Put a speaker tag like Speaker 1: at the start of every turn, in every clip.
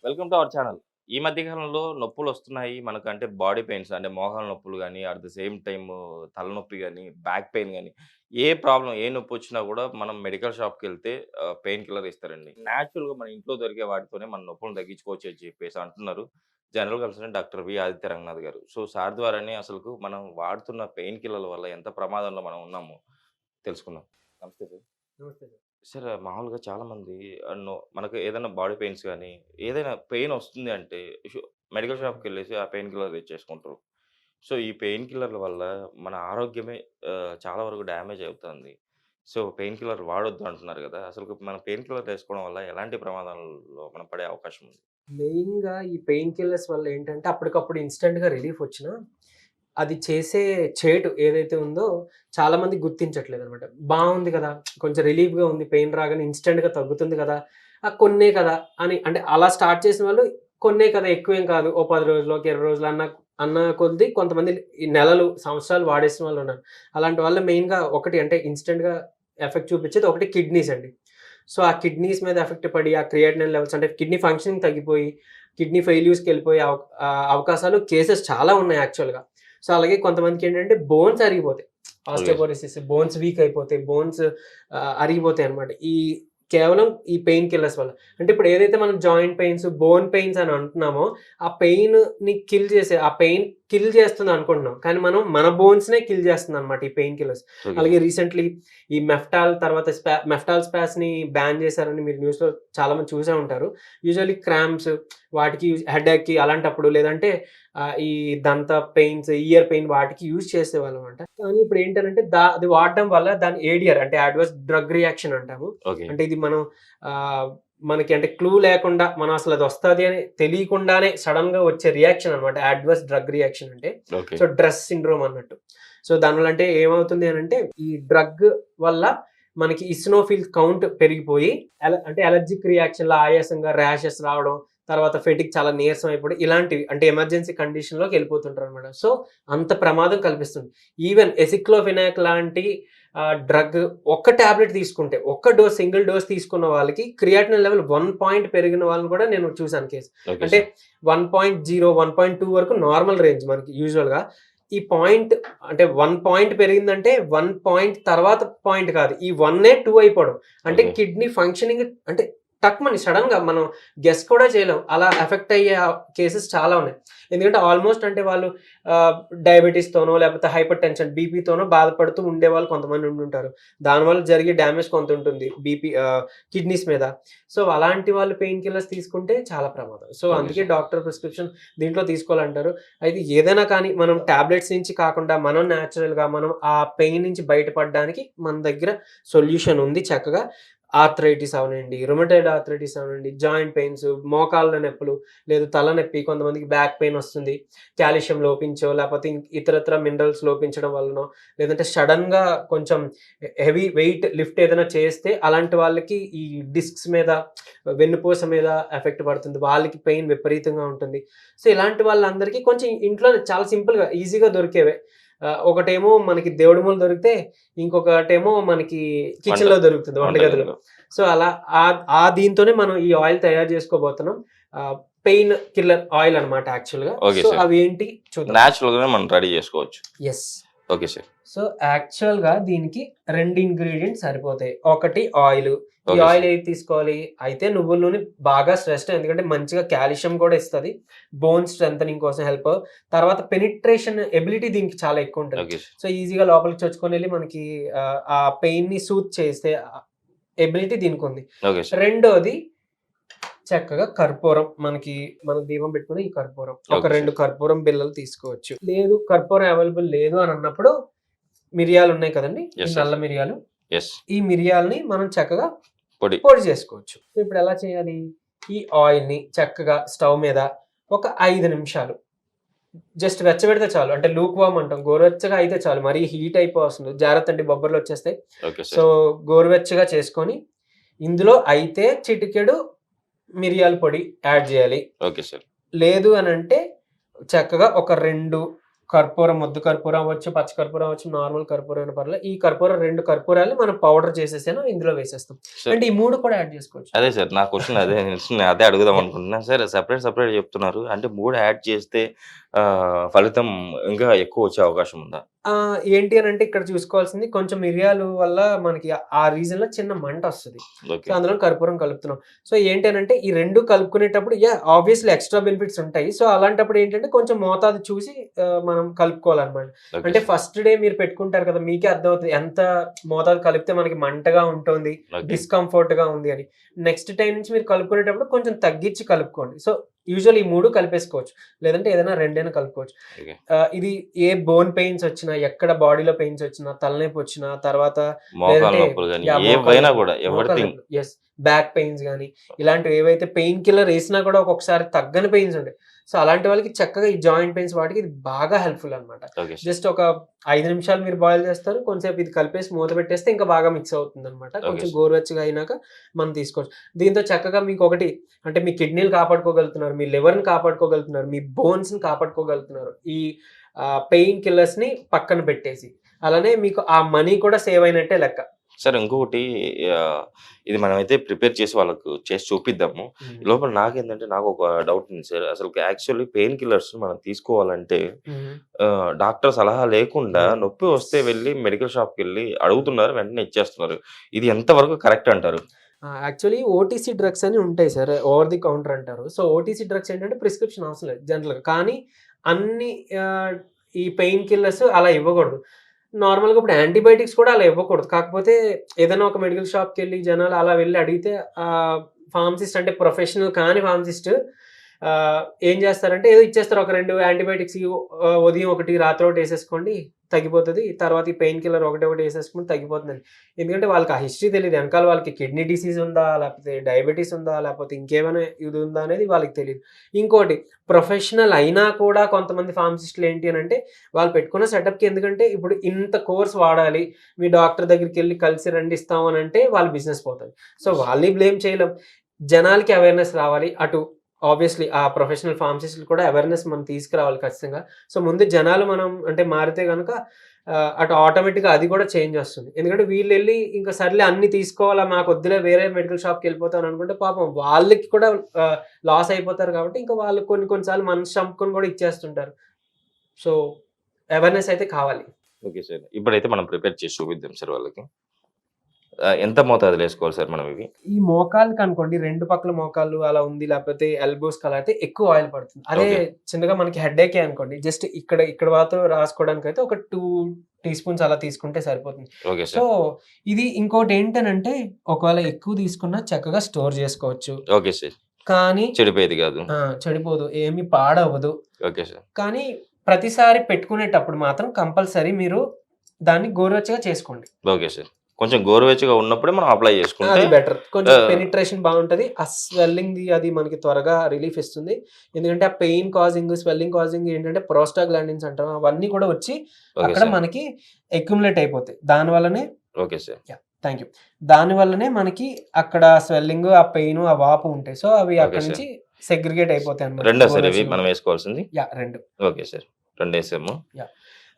Speaker 1: Welcome to our channel. ఈ మధ్య కాలంలో నొప్పులొస్తున్నాయి మనకు అంటే బాడీ పెయిన్స్ అంటే మోకాళ్ళ నొప్పులు గాని, అట్ ద సేమ్ టైమ్ తలనొప్పి గాని, బ్యాక్ పెయిన్ గాని, ఏ ప్రాబ్లమ్ ఏ నొప్పొచ్చినా గూడా మనం మెడికల్ షాప్‌కెళ్తే పెయిన్ కిల్లర్ ఇస్తారండి. నేచురల్‌గా మన ఇంట్లో దొరికే వాటితోనే మన నొప్పులను తగ్గించుకోవచ్చు అని చెప్పేసి అంటున్నారు. General consultant doctor Aditya Ranganath గారు. సో, సార్ ద్వారానే అసలుకు మనం వాడుతున్న పెయిన్ కిల్లర్ల వల్ల ఎంత ప్రమాదంలో మనం ఉన్నామో తెలుసుకుందాం. నమస్తే సార్.
Speaker 2: నమస్తే సార్.
Speaker 1: సార్ మామూలుగా చాలామంది మనకు ఏదైనా బాడీ పెయిన్స్ గానీ, ఏదైనా పెయిన్ వస్తుంది అంటే మెడికల్ షాప్‌కెళ్ళేసి ఆ పెయిన్ కిల్లర్ తెచ్చేసుకుంటారు. సో, ఈ పెయిన్ కిల్లర్ల వల్ల మన ఆరోగ్యమే చాలా వరకు డ్యామేజ్ అవుతుంది. సో, పెయిన్ కిల్లర్ వాడొద్దు అంటున్నారు గదా! అసలు మనం పెయిన్ కిల్లర్ తీసుకోవడం వల్ల ఎలాంటి ప్రమాదాల్లో మనం పడే అవకాశం ఉంది?
Speaker 2: మెయిన్‌గా ఈ పెయిన్ కిల్లర్స్ వల్ల ఏంటంటే అప్పటికప్పుడు ఇన్‌స్టంట్‌గా రిలీఫ్ వచ్చినా, అది చేసే చేటు ఏదైతే ఉందో చాలామంది గుర్తించట్లేదనమాట. బావుంది కదా! కొంచెం రిలీఫ్‌గా ఉంది. పెయిన్ రాగానే ఇన్‌స్టంట్‌గా తగ్గుతుంది కదా! కొన్నే కదా! అని అంటే అలా స్టార్ట్ చేసిన వాళ్ళు కొన్నే కదా! ఎక్కువేం కాదు. ఓ 10 రోజులు, ఒక 20 రోజులు అన్న కొద్దీ కొంతమంది ఈ నెలలు, సంవత్సరాలు వాడేసిన వాళ్ళున్నారు. అలాంటి వాళ్ళు మెయిన్‌గా ఒకటి అంటే ఇన్‌స్టంట్‌గా ఎఫెక్ట్ చూపించేది ఒకటి కిడ్నీస్ అండి. సో, ఆ కిడ్నీస్ మీద ఎఫెక్ట్ పడి, ఆ క్రియాటినిన్ లెవెల్స్ అంటే కిడ్నీ ఫంక్షనింగ్ తగ్గిపోయి, కిడ్నీ ఫెయిల్యూర్స్‌కెళ్ళిపోయే అవకాశాలు కేసెస్ చాలా ఉన్నాయి యాక్చువల్‌గా. సో, అలాగే కొంతమందికేంటంటే బోన్స్ అరిగిపోతాయి.
Speaker 1: Okay sir.
Speaker 2: Osteoporosis, bones weak అయిపోతాయి. బోన్స్ అరిగిపోతాయన్నమాట. కేవలం ఈ పెయిన్ కిల్లర్స్ వల్ల. అంటే ఇప్పుడు ఏదైతే మనం జాయింట్ పెయిన్స్, బోన్ పెయిన్స్ అని అంటున్నామో, ఆ పెయిన్‌ని కిల్ చేసే ఆ పెయిన్ కిల్ చేస్తుందనుకుంటున్నాం. కానీ మనం మన బోన్స్‌నే కిల్ చేస్తుందన్నమాట ఈ పెయిన్ కిల్లర్స్.
Speaker 1: ఓకే
Speaker 2: అలాగే
Speaker 1: సార్.
Speaker 2: రీసెంట్‌లీ ఈ మెఫ్టాల్ తర్వాత మెఫ్టాల్ స్పాస్‌ని బ్యాన్ చేశారని మీరు న్యూస్‌లో చాలామంది చూసే ఉంటారు. యూజువల్లీ క్రాంప్స్ వాటికి హెడేక్‌కి అలాంటప్పుడు లేదంటే ఈ దంత పెయిన్స్, ఇయర్ పెయిన్ వాటికి యూజ్ చేసేవాళ్ళమట. కానీ ఇప్పుడు ఏంటనంటే అది వాడడం వల్ల దాని ఏడీఆర్ అంటే అడ్వర్స్ డ్రగ్ రియాక్షన్ అంటాము.
Speaker 1: ఓకే.
Speaker 2: అంటే ఇది మనం ఆహ్, మనకి అంటే క్లూ లేకుండా మనం అసలు అది వస్తది అని తెలియకుండానే సడెన్‌గా వచ్చే రియాక్షన్ అన్నమాట. అడ్వర్స్ డ్రగ్ రియాక్షన్ అంటే.
Speaker 1: ఓకే.
Speaker 2: సో, డ్రెస్ సిండ్రోమ్ అన్నట్టు. సో, దానివల్ల అంటే ఏమవుతుంది అనంటే ఈ డ్రగ్ వల్ల మనకి ఇసినోఫిల్ కౌంట్ పెరిగిపోయి అంటే అలర్జిక్ రియాక్షన్‌లా ఆయాసంగా ర్యాషెస్ రావడం, తర్వాత ఫెటిగ్ చాలా నీరసం అయిపోవడం ఇలాంటివి అంటే ఎమర్జెన్సీ కండిషన్‌లోకి ఎళ్ళిపోతుంటారనమాట. సో, అంత ప్రమాదం కల్పిస్తుంది. ఈవెన్ ఎసిక్లోఫెనాక్ లాంటి డ్రగ్ ఒక్క టాబ్లెట్ తీసుకుంటే, ఒక్క డోస్ సింగిల్ డోస్ తీసుకున్న వాళ్ళకి క్రియాటినిన్ లెవెల్ 1 పాయింట్ పెరిగిన వాళ్ళని కూడా నేను చూసాను కేస్.
Speaker 1: ఓకే
Speaker 2: అంటే
Speaker 1: సార్.
Speaker 2: 1.0, 1.2 వరకు నార్మల్ రేంజ్ మనకి యూజువల్‌గా. ఈ పాయింట్ అంటే 1 పాయింట్ పెరిగిందంటే 1 పాయింట్ తర్వాత పాయింట్ కాదు. ఈ 1 2 అయిపోవడం. అంటే
Speaker 1: ఓకే.
Speaker 2: కిడ్నీ ఫంక్షనింగ్ అంటే టక్‌మని సడెన్‌గా మనం గెస్ కూడా చేయలేం. అలా ఎఫెక్ట్ అయ్యే కేసెస్ చాలా ఉన్నాయి. ఎందుకంటే ఆల్‌మోస్ట్ అంటే వాళ్ళు ఆహ్, డయాబెటిస్‌తోనో లేకపోతే హైపర్ టెన్షన్ బీపీతోనో బాధపడుతూ ఉండేవాళ్ళు కొంతమంది ఉండుంటారు. దానివల్ల జరిగే డ్యామేజ్ కొంత ఉంటుంది. కిడ్నీస్ మీద. సో, అలాంటి వాళ్ళు పెయిన్ కిల్లర్స్ తీసుకుంటే చాలా ప్రమాదం. సో,
Speaker 1: ఓకే
Speaker 2: అందుకే
Speaker 1: సార్.
Speaker 2: డాక్టర్ ప్రిస్క్రిప్షన్ దీంట్లో తీసుకోవాలంటారు. అయితే ఏదైనా కానీ మనం టాబ్లెట్స్ నుంచి కాకుండా మనం నేచురల్‌గా మనం ఆ పెయిన్ నుంచి బయటపడడానికి మన దగ్గర సొల్యూషన్ ఉంది చక్కగా. ఆర్థరైటిస్ అవనండి, రుమటైడ్ ఆర్థరైటిస్ అవనండి, జాయింట్ పెయిన్స్, మోకాళ్ళ నొప్పులు, లేదు తలనొప్పి, కొంతమందికి బ్యాక్ పెయిన్ వస్తుంది. కాల్షియం లోపించో, లేపోతే ఇతరత్ర మినరల్స్ లోపించడం వల్లనో, లేదంటే సడెన్‌గా కొంచెం హెవీ వెయిట్ లిఫ్ట్ ఏదైనా చేస్తే అలాంటి వాళ్ళకి ఈ డిస్క్స్ మీద, వెన్నుపూస మీద ఎఫెక్ట్ పడుతుంది. వాళ్ళకి పెయిన్ విపరీతంగా ఉంటుంది. సో, ఇలాంటి వాళ్ళందరికీ కొంచెం ఇంట్లోనే చాలా సింపుల్‌గా, ఈజీగా దొరికేవే. ఒకటేమో మనకి దేవుడి మూల దొరికితే, ఇంకొకటేమో మనకి కిచెన్‌లో దొరుకుతుంది వంటగదిలో.
Speaker 1: వంటగదిలో.
Speaker 2: సో, అలా దీంతోనే మనం ఈ ఆయిల్ తయారు చేసుకోబోతున్నాం. పెయిన్ కిల్లర్ ఆయిల్ అనమాట యాక్చువల్‌గా.
Speaker 1: Okay
Speaker 2: so,
Speaker 1: sir.
Speaker 2: అవేంటి చూద్దాం.
Speaker 1: నేచురల్‌గానే మనం రెడీ చేసుకోవచ్చు.
Speaker 2: యెస్.
Speaker 1: Okay sir.
Speaker 2: సో, యాక్చువల్‌గా దీనికి 2 ఇంగ్రీడియెంట్స్ సరిపోతాయి. ఒకటి ఆయిలు. ఈ
Speaker 1: ఓకే
Speaker 2: ఆయిల్
Speaker 1: సార్.
Speaker 2: ఏది తీసుకోవాలి? అయితే నువ్వుల నూనె బాగా శ్రేష్టం. ఎందుకంటే మంచిగా కాల్షియం కూడా ఇస్తది. బోన్ స్ట్రెంథెనింగ్ కోసం హెల్ప్. తర్వాత పెనిట్రేషన్ ఎబిలిటీ దీనికి చాలా ఎక్కువుంటది.
Speaker 1: Okay sir.
Speaker 2: సో, ఈజీగా లోపలికి చొచ్చుకొనెళ్ళి మనకి ఆ పెయిన్‌ని సూత్ చేసే ఎబిలిటీ దీనికుంది.
Speaker 1: Okay sir.
Speaker 2: రెండోది చక్కగా కర్పూరం. మనం దీపం పెట్టుకునే ఈ కర్పూరం. ఒక
Speaker 1: ఓకే
Speaker 2: 2
Speaker 1: సార్.
Speaker 2: కర్పూరం బిళ్ళలు తీసుకోవచ్చు. లేదు కర్పూరం అవైలబుల్ లేదు అని అన్నప్పుడు మిరియాలున్నాయి కదండీ! ఈ
Speaker 1: యెస్.
Speaker 2: నల్ల
Speaker 1: యెస్.
Speaker 2: మిరియాలు.
Speaker 1: యెస్.
Speaker 2: ఈ మిరియాలని మనం చక్కగా
Speaker 1: పొడి.
Speaker 2: పొడి చేసుకోవచ్చు. ఇప్పుడు ఎలా చేయాలి? ఈ ఆయిల్‌ని చక్కగా స్టవ్ మీద ఒక 5 నిమిషాలు జస్ట్ వెచ్చబెడితే చాలు. అంటే లూక్ వార్మ్ అంటాం. గోరువెచ్చగా అయితే చాలు. మరీ హీట్ అయిపోవసరం జాగ్రత్త బొబ్బర్లొచ్చేస్తాయి.
Speaker 1: Okay
Speaker 2: so,
Speaker 1: sir.
Speaker 2: గోరువెచ్చగా చేసుకొని, ఇందులో అయితే చిటికెడు మిరియాల పొడి యాడ్ జేయాలి.
Speaker 1: Okay sir.
Speaker 2: లేదు అనంటే చక్కగా ఒక 2 కర్పూరం, ముద్ద కర్పూరం అవ్వచ్చు, పచ్చ కర్పూరం అవ్వచ్చు, నార్మల్ కర్పూరం అయినా పర్లేదు. ఈ కర్పూరం 2 కర్పూరాలు మనం పౌడర్ చేసేసాను ఇందులో వేసేస్తాం.
Speaker 1: సార్
Speaker 2: అంటే ఈ 3 కూడా యాడ్ చేసుకోవచ్చు.
Speaker 1: అదే సార్ నా క్వెషన్ అదే. నేను అదే అడుగుదాం అనుకుంటున్నా. సార్ సెపరేట్ చెప్తున్నారు. అంటే 3 యాడ్ చేస్తే ఫలితం ఇంకా ఎక్కువ వచ్చే అవకాశం ఉందా?
Speaker 2: ఏంటి అనంటే ఇక్కడ చూసుకోవాల్సింది కొంచెం మిరియాలు వల్ల మనకి ఆ రీజన్‌లో చిన్న మంటొస్తది. So,
Speaker 1: okay.
Speaker 2: అందులో కర్పూరం కలుపుతున్నాం. సో, ఏంటి అనంటే ఈ 2 కలుపుకునేటప్పుడు ఆబ్వియస్‌లీ ఎక్స్‌ట్రా బెనిఫిట్స్ ఉంటాయి. సో, అలాంటప్పుడు ఏంటంటే కొంచెం మోతాదు చూసి మనం కలుపుకోవాలన్నమాట.
Speaker 1: ఓకే
Speaker 2: అంటే
Speaker 1: సార్.
Speaker 2: ఫస్ట్ డే మీరు పెట్టుకుంటారు కదా! మీకే అర్థమవుతది ఎంత మోతాదు కలిపితే మనకి మంటగా ఉంటుంది,
Speaker 1: ఓకే.
Speaker 2: డిస్కంఫర్ట్‌గా ఉంది అని. నెక్స్ట్ టైమ్ నుంచి మీరు కలుపుకునేటప్పుడు కొంచెం తగ్గించి కలుపుకోండి. సో, యూజువల్లీ ఈ 3 కలిపేసుకోవచ్చు. లేదంటే ఏదైనా 2 అయినా కలుపుకోవచ్చు.
Speaker 1: ఓకే.
Speaker 2: ఇది ఏ బోన్ పెయిన్స్ వచ్చినా, ఎక్కడ బాడీలో పెయిన్స్ వచ్చినా, తలనొప్పి వచ్చినా, తర్వాత
Speaker 1: మోకాళ్ళ
Speaker 2: లేదంటే
Speaker 1: నొప్పులు గాని
Speaker 2: మోకాళ్ళ
Speaker 1: ఏవైనా
Speaker 2: నొప్పులు,
Speaker 1: కూడా
Speaker 2: మోకాళ్ళ
Speaker 1: ఎవ్రీథింగ్.
Speaker 2: నొప్పులు బ్యాక్ పెయిన్స్ గాని, ఇలాంటివి ఏవైతే పెయిన్ కిల్లర్ ఏసినా కూడా ఒక్కొక్కసారి తగ్గని పెయిన్స్ ఉంటాయి. సో, అలాంటి వాళ్ళకి చక్కగా ఈ జాయింట్ పెయిన్స్ వాటికి ఇది బాగా హెల్ప్‌ఫుల్ అన్నమాట.
Speaker 1: Okay sir.
Speaker 2: జస్ట్ ఒక 5 నిమిషాలు మీరు బాయిల్ చేస్తారు. కొంచెంసేపు ఇది కలిపేసి మూత పెట్టేస్తే ఇంకా బాగా మిక్స్ అవుతుందన్నమాట.
Speaker 1: ఓకే
Speaker 2: కొంచెం
Speaker 1: సార్.
Speaker 2: గోరువెచ్చగా అయినాక మనం తీసుకోవచ్చు. దీంతో చక్కగా మీకొకటి అంటే మీ కిడ్నీలు కాపాడుకోగలుగుతున్నారు, మీ లివర్‌ని కాపాడుకోగలుగుతున్నారు, మీ బోన్స్‌ని కాపాడుకోగలుగుతున్నారు. ఈ పెయిన్ కిల్లర్స్‌ని పక్కన పెట్టేసి. అలానే మీకు ఆ మనీ కూడా సేవ్ అయినట్టే లెక్క.
Speaker 1: సార్ ఇంకొకటి ఆహ్, ఇది మనమైతే ప్రిపేర్ చేసి వాళ్ళకు చేసి చూపిద్దాము.
Speaker 2: హ్మ్.
Speaker 1: లోపల నాకేందంటే నాకొక డౌట్ ఉంది సార్. అసలుకి యాక్చువల్లీ పెయిన్ కిల్లర్స్ మనం తీసుకోవాలంటే
Speaker 2: హ్మ్.
Speaker 1: డాక్టర్ సలహా లేకుండా నొప్పి
Speaker 2: యెస్.
Speaker 1: వస్తే వెళ్లి మెడికల్ షాప్‌కెళ్లి అడుగుతున్నారు. వెంటనే ఇచ్చేస్తున్నారు. ఇది ఎంతవరకు కరెక్ట్ అంటారు?
Speaker 2: యాక్చువల్లీ ఓటీసీ డ్రగ్స్ అని ఉంటాయి సార్. ఓవర్ ది కౌంటర్ అంటారు. సో, ఓటీసీ డ్రగ్స్ ఏంటంటే ప్రిస్క్రిప్షన్ అవసరం లేదు జనరల్‌గా. కానీ అన్ని ఆహ్, ఈ పెయిన్ కిల్లర్స్ అలా ఇవ్వకూడదు. నార్మల్‌గా ఇప్పుడు యాంటీబయోటిక్స్ కూడా అలా ఇవ్వకూడదు. కాకపోతే ఏదైనా ఒక మెడికల్ షాప్‌కెళ్ళి జనాలు అలా వెళ్లి అడిగితే ఫార్మసిస్ట్ అంటే ప్రొఫెషనల్ కాని ఫార్మసిస్ట్ ఏం చేస్తారంటే ఏదో ఇచ్చేస్తారు. ఒక 2 యాంటీబయోటిక్స్ ఉదయం ఒకటి, రాత్రి ఒకటి ఏసేసుకోండి తగ్గిపోతది. తర్వాత ఈ పెయిన్ కిల్లర్ ఒకటి ఏసేసుకుంటే తగ్గిపోతుందని. ఎందుకంటే వాళ్ళకి ఆ హిస్టరీ తెలీదు. వెనకాల వాళ్ళకి కిడ్నీ డిసీజ్ ఉందా? లేకపోతే డయాబెటిస్ ఉందా? లేకపోతే ఇంకేమైనా ఇది ఉందా? అనేది వాళ్ళకి తెలీదు. ఇంకోటి ప్రొఫెషనల్ అయినా కూడా కొంతమంది ఫార్మసిస్టులు ఏంటి అనంటే వాళ్ళు పెట్టుకున్న సెటప్‌కి ఎందుకంటే ఇప్పుడు ఇంత కోర్స్ వాడాలి. మీ డాక్టర్ దగ్గరికెళ్లి కలిసి రండి ఇస్తాం అనంటే వాళ్ళ బిజినెస్ పోతది. సో, వాళ్ళని బ్లేమ్ చేయలేం. జనాలకి అవేర్‌నెస్ రావాలి. అటు ఆబ్వియస్‌లీ ఆ ప్రొఫెషనల్ ఫార్మసిస్టులు కూడా అవేర్‌నెస్ మనం తీసుకురావాలి ఖచ్చితంగా. సో, ముందు జనాలు మనం అంటే మారితే గనక అటు ఆటోమేటిక్‌గా అది కూడా చేంజ్ వస్తుంది. ఎందుకంటే వీళ్ళెళ్లి ఇంక సర్లే అన్ని తీసుకోవాలా మాకొద్దులే వేరే మెడికల్ షాప్‌కెళ్ళిపోతాం అనుకుంటే పాపం వాళ్ళకి కూడా ఆహ్, లాస్ అయిపోతారు కాబట్టి ఇంకా వాళ్ళు కొన్ని కొన్ని సార్లు మనసు చంపుకొని కూడా ఇచ్చేస్తుంటారు. సో, అవేర్‌నెస్ అయితే కావాలి.
Speaker 1: Okay sir. ఇప్పుడైతే మనం ప్రిపేర్ చేసి చూపిద్దాం సార్ వాళ్ళకి. ఎంత మోతాదులో ఏసుకోవాలి సార్ మనం ఇవి?
Speaker 2: ఈ మోకాళ్ళకనుకోండి 2 పక్కల మోకాళ్ళు అలా ఉంది. లేకపోతే ఎల్బోస్‌కి అలా అయితే ఎక్కువ ఆయిల్ పడుతుంది. అదే
Speaker 1: ఓకే.
Speaker 2: చిన్నగా మనకి హెడ్‌ఏకే అనుకోండి. జస్ట్ ఇక్కడ మాత్రం రాసుకోవడానికైతే ఒక 2 టీ స్పూన్స్ అలా తీసుకుంటే సరిపోతుంది.
Speaker 1: Okay
Speaker 2: so,
Speaker 1: sir.
Speaker 2: ఇది ఇంకోటేంటనంటే ఒకవేళ ఎక్కువ తీసుకున్నా చక్కగా స్టోర్ జేసుకోవచ్చు.
Speaker 1: Okay sir.
Speaker 2: కానీ
Speaker 1: చెడిపోయేది గాదు.
Speaker 2: చెడిపోదు. ఏమి పాడవ్వదు.
Speaker 1: Okay sir.
Speaker 2: కానీ ప్రతిసారి పెట్టుకునేటప్పుడు మాత్రం కంపల్సరీ మీరు దాన్ని గోరువెచ్చగా చేసుకోండి.
Speaker 1: Okay sir. కొంచెం గోరువెచ్చగా ఉన్నప్పుడే మనం అప్లై చేసుకుంటే
Speaker 2: అది బెటర్. కొంచెం
Speaker 1: ఆహ్,
Speaker 2: పెనిట్రేషన్ బావుంటది. ఆ స్వెల్లింగ్‌ది అది మనకి త్వరగా రిలీఫ్ ఇస్తుంది. ఎందుకంటే ఆ పెయిన్ కాజింగ్, స్వెల్లింగ్ కాజింగ్ ఏంటంటే ప్రోస్టాగ్లాండిన్స్ అంటాం. అవన్నీ కూడా వచ్చి
Speaker 1: ఓకే
Speaker 2: అక్కడ
Speaker 1: సార్.
Speaker 2: మనకి అక్యుములేట్ అయిపోతాయి. దానివల్లనే
Speaker 1: ఓకే సార్.
Speaker 2: Thank you. దానివల్లనే మనకి అక్కడ స్వెల్లింగ్, ఆ పెయిన్, ఆ వాపు ఉంటాయి. సో, అవి
Speaker 1: ఓకే
Speaker 2: అక్కడి
Speaker 1: సార్.
Speaker 2: నుంచి సెగ్రిగేట్ అయిపోతాయన్నమాట.
Speaker 1: రెండా సార్ ఇవి
Speaker 2: గోరువెచ్చగా
Speaker 1: మనం ఏసుకోవాల్సింది?
Speaker 2: 2.
Speaker 1: Okay sir. 2 ఏసాము.
Speaker 2: యాహ్!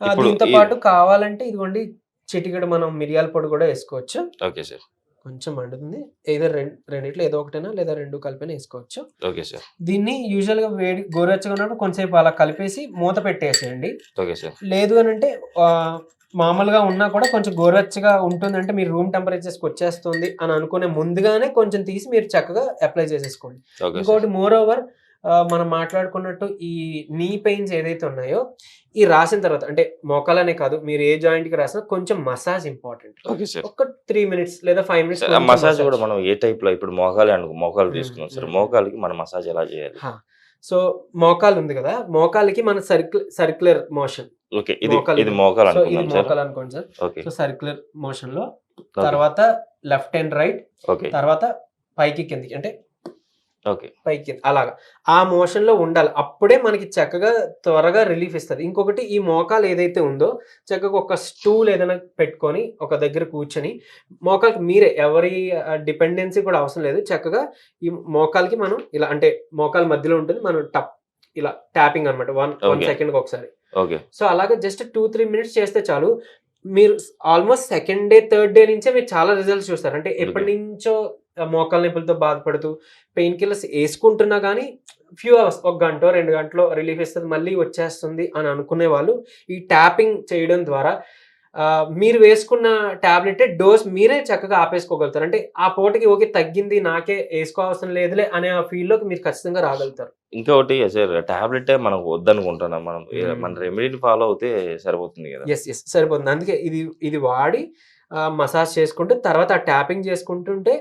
Speaker 1: ఇప్పుడు
Speaker 2: దీంతో
Speaker 1: ఈ
Speaker 2: పాటు కావాలంటే ఇదిగోండి చిటికెడు మనం మిరియాల పొడి కూడా ఏసుకోవచ్చు.
Speaker 1: Okay sir.
Speaker 2: కొంచెం మండుతుంది. ఎయిదర్ రెండిట్లో ఏదో ఒకటైనా లేదా 2 కలిపైనా ఏసుకోవచ్చు.
Speaker 1: Okay sir.
Speaker 2: దీన్ని యూజువల్‌గా గోరువెచ్చగా ఉన్నప్పుడు కొంసేపు అలా కలిపేసి మూత పెట్టేసేయండి.
Speaker 1: Okay sir.
Speaker 2: లేదు అనంటే మామూలుగా ఉన్నా కూడా కొంచెం గోరువెచ్చగా ఉంటుందంటే మీరు రూమ్ టెంపరేచర్స్‌కొచ్చేస్తుంది అని అనుకునే ముందుగానే కొంచెం తీసి మీరు చక్కగా అప్లై చేసేసుకోండి.
Speaker 1: Okay sir.
Speaker 2: ఇంకోటి మోరోవర్ మనం మాట్లాడుకున్నట్టు ఈ నీ పెయిన్స్ ఏదైతే ఉన్నాయో, ఈ రాసిన తర్వాత అంటే మోకాలనే కాదు మీరు ఏ జాయింట్‌కి రాసినా కొంచెం మసాజ్ ఇంపార్టెంట్.
Speaker 1: Okay sir.
Speaker 2: ఒక 3 మినిట్స్ లేదా 5 మినిట్స్
Speaker 1: సార్ ఆ
Speaker 2: కొంచెం
Speaker 1: మసాజ్
Speaker 2: మసాజ్.
Speaker 1: గూడా మనం ఏ టైప్‌లో ఇప్పుడు మోకాలే మోకాలు
Speaker 2: హ్మ్.
Speaker 1: తీసుకున్నాం సార్.
Speaker 2: హ్మ్.
Speaker 1: మోకాలికి మనం మసాజ్ ఎలా చేయాలి?
Speaker 2: ఆ! సో, మోకాలు ఉంది గదా! మోకాలికి మన సర్క్యులర్ మోషన్.
Speaker 1: ఓకే. ఇది
Speaker 2: మోకాలు
Speaker 1: ఇది మోకాలు
Speaker 2: సో, ఇది
Speaker 1: అనుకుందాం సార్.
Speaker 2: మోకాలు అనుకోండి సార్.
Speaker 1: ఓకే.
Speaker 2: సో, సర్క్యులర్ మోషన్‌లో
Speaker 1: ఓకే.
Speaker 2: తర్వాత లెఫ్ట్ అండ్ రైట్
Speaker 1: ఓకే.
Speaker 2: తర్వాత పైకి కిందకి అంటే
Speaker 1: ఓకే.
Speaker 2: పైకి కింద అలాగా. ఆ మోషన్‌లో ఉండాలి. అప్పుడే మనకి చక్కగా త్వరగా రిలీఫ్ ఇస్తది. ఇంకొకటి ఈ మోకాలు ఏదైతే ఉందో చక్కగా ఒక స్టూల్ ఏదైనా పెట్టుకొని ఒక దగ్గర కూర్చొని మోకాలికి మీరే ఎవరి డిపెండెన్సీ కూడా అవసరం లేదు. చక్కగా ఈ మోకాలికి మనం ఇలా అంటే మోకాలు మధ్యలో ఉంటుంది. మనం ఇలా ట్యాపింగ్ అన్నమాట. 1
Speaker 1: ఓకే.
Speaker 2: సెకండ్‌కి ఒకసారి.
Speaker 1: ఓకే.
Speaker 2: సో, అలాగా జస్ట్ 2, 3 మినిట్స్ చేస్తే చాలు. మీరు almost second day, third day నుంచే మీరు చాలా రిజల్ట్స్ చూస్తారు. అంటే
Speaker 1: ఓకే.
Speaker 2: ఎప్పటినుంచో మోకాళ్ళ నొప్పులతో బాధపడుతూ పెయిన్ కిల్లర్స్ యేసుకుంటున్నా గానీ ఫ్యూ అవర్స్ ఒక గంటో, 2 గంటలో రిలీఫ్ ఇస్తది. మళ్ళీ వచ్చేస్తుంది అని అనుకునే వాళ్ళు ఈ ట్యాపింగ్ చేయడం ద్వారా మీరు వేసుకున్న టాబ్లెటే డోస్ మీరే చక్కగా ఆపేసుకోగలుగుతారు. అంటే ఆ పూటకి ఓకే తగ్గింది నాకే యేసుకోవసరం లేదులే అనే ఆ ఫీల్‌లోకి మీరు ఖచ్చితంగా రాగలుగుతారు.
Speaker 1: ఇంకొకటి సార్ టాబ్లెటే మనకు వద్దనుకుంటున్నాం మనం.
Speaker 2: హ్మ్.
Speaker 1: మన రెమెడీని ఫాలో అవుతే సరిపోతుంది గదా!
Speaker 2: యెస్. సరిపోతుంది. అందుకే ఇది వాడి మసాజ్ చేసుకుంటూ తర్వాత ఆ ట్యాపింగ్ చేసుకుంటుంటే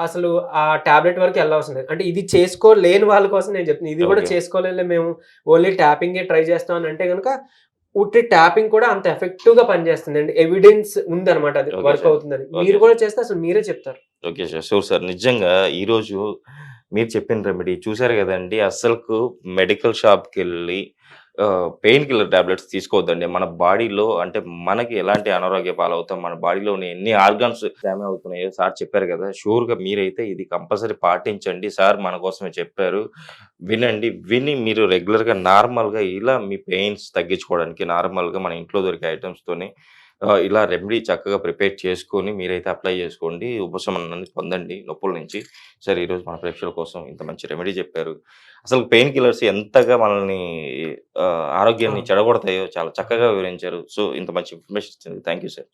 Speaker 2: అసలు ఆ టాబ్లెట్ వరకు ఎళ్ళవసరం లేదు. అంటే ఇది చేసుకోలేని వాళ్ళ కోసం నేను చెప్తున్నా. ఇది కూడా
Speaker 1: ఓకే.
Speaker 2: చేసుకోలేంలే మేము ఓన్లీ ట్యాపింగే ట్రై చేస్తాం అని అంటే గనుక ఉట్టి ట్యాపింగ్ కూడా అంత ఎఫెక్టివ్‌గా పనిచేస్తుందండి. ఎవిడెన్స్ ఉందన్నమాట అది
Speaker 1: ఓకే
Speaker 2: వర్క్
Speaker 1: సార్.
Speaker 2: అవుతుందని.
Speaker 1: ఓకే
Speaker 2: మీరు
Speaker 1: సార్.
Speaker 2: కూడా చేస్తే అసలు మీరే చెప్తారు.
Speaker 1: Okay sir. Sure sir. నిజంగా ఈరోజు మీరు చెప్పిన రెమెడీ చూసారు గదండీ! అస్సలకు మెడికల్ షాప్‌కెళ్ళి పెయిన్ కిల్లర్ టాబ్లెట్స్ తీసుకోవద్దండి. మన బాడీలో అంటే మనకి ఎలాంటి అనారోగ్య పాలవుతాం, మన బాడీలోని ఎన్ని ఆర్గాన్స్ డ్యామేజ్ అవుతున్నాయో సార్ చెప్పారు గదా! షూర్‌గా మీరైతే ఇది కంపల్సరీ పాటించండి. సార్ మన కోసమే చెప్పారు. వినండి. విని మీరు రెగ్యులర్‌గా నార్మల్‌గా ఇలా మీ పెయిన్స్ తగ్గించుకోవడానికి నార్మల్‌గా మన ఇంట్లో దొరికే ఐటెమ్స్‌తోని ఇలా రెమెడీ చక్కగా ప్రిపేర్ చేసుకొని మీరైతే అప్లై చేసుకోండి. ఉపశమనాన్ని పొందండి నొప్పుల నుంచి. సరే ఈరోజు మన ప్రేక్షకుల కోసం ఇంత మంచి రెమెడీ చెప్పారు. అసలు పెయిన్ కిల్లర్స్ ఎంతగా మనల్ని
Speaker 2: ఆ!
Speaker 1: ఆరోగ్యాన్ని చెడగొడతాయో చాలా చక్కగా వివరించారు. సో, ఇంత మంచి ఇన్ఫర్మేషన్ ఇచ్చినందుకు థాంక్ యూ సార్.